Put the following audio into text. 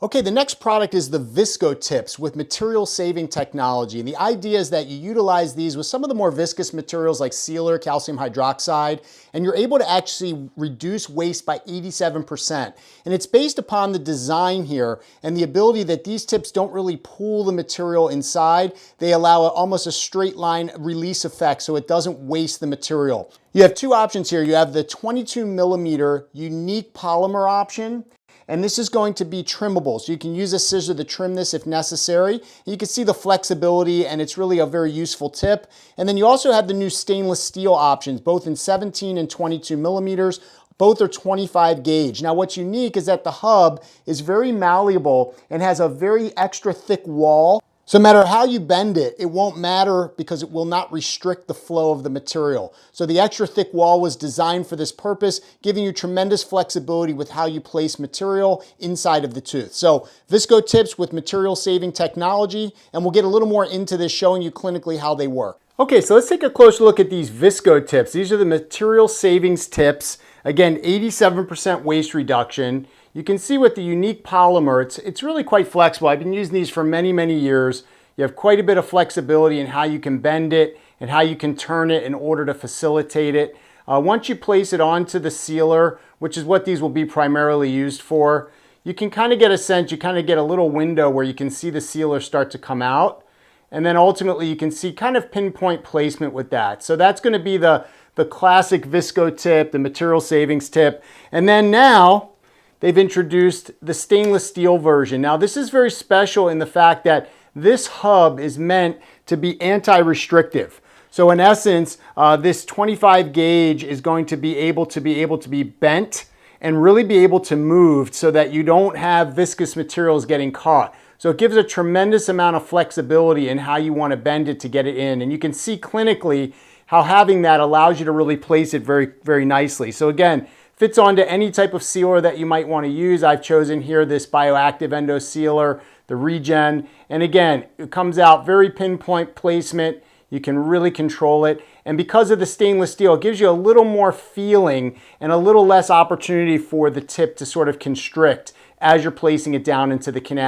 Okay, the next product is the Visco-Tips with material saving technology. And the idea is that you utilize these with some of the more viscous materials like sealer, calcium hydroxide, and you're able to actually reduce waste by 87%. And it's based upon the design here and the ability that these tips don't really pull the material inside. They allow almost a straight line release effect so it doesn't waste the material. You have two options here. You have the 22 millimeter unique polymer option. And this is going to be trimmable. So you can use a scissor to trim this if necessary. You can see the flexibility and it's really a very useful tip. And then you also have the new stainless steel options, both in 17 and 22 millimeters. Both are 25 gauge. Now what's unique is that the hub is very malleable and has a very extra thick wall. So no matter how you bend it, it won't matter because it will not restrict the flow of the material. So the extra thick wall was designed for this purpose, giving you tremendous flexibility with how you place material inside of the tooth. So Visco-Tips with material saving technology, and we'll get a little more into this showing you clinically how they work. Okay, so let's take a closer look at these Visco-Tips. These are the material savings tips. Again, 87% waste reduction. You can see with the unique polymer, it's really quite flexible. I've been using these for many, many years. You have quite a bit of flexibility in how you can bend it and how you can turn it in order to facilitate it. Once you place it onto the sealer, which is what these will be primarily used for, you can kind of get a sense, you kind of get a little window where you can see the sealer start to come out. And then ultimately you can see kind of pinpoint placement with that. So that's going to be the classic Visco tip, the material savings tip. And then now, they've introduced the stainless steel version. Now this is very special in the fact that this hub is meant to be anti-restrictive. So in essence, this 25 gauge is going to be able to be bent and really be able to move so that you don't have viscous materials getting caught. So it gives a tremendous amount of flexibility in how you want to bend it to get it in. And you can see clinically how having that allows you to really place it very, very nicely. So again, fits onto any type of sealer that you might want to use. I've chosen here this bioactive endo sealer, the Regen. And again, it comes out very pinpoint placement. You can really control it. And because of the stainless steel, it gives you a little more feeling and a little less opportunity for the tip to sort of constrict as you're placing it down into the canal.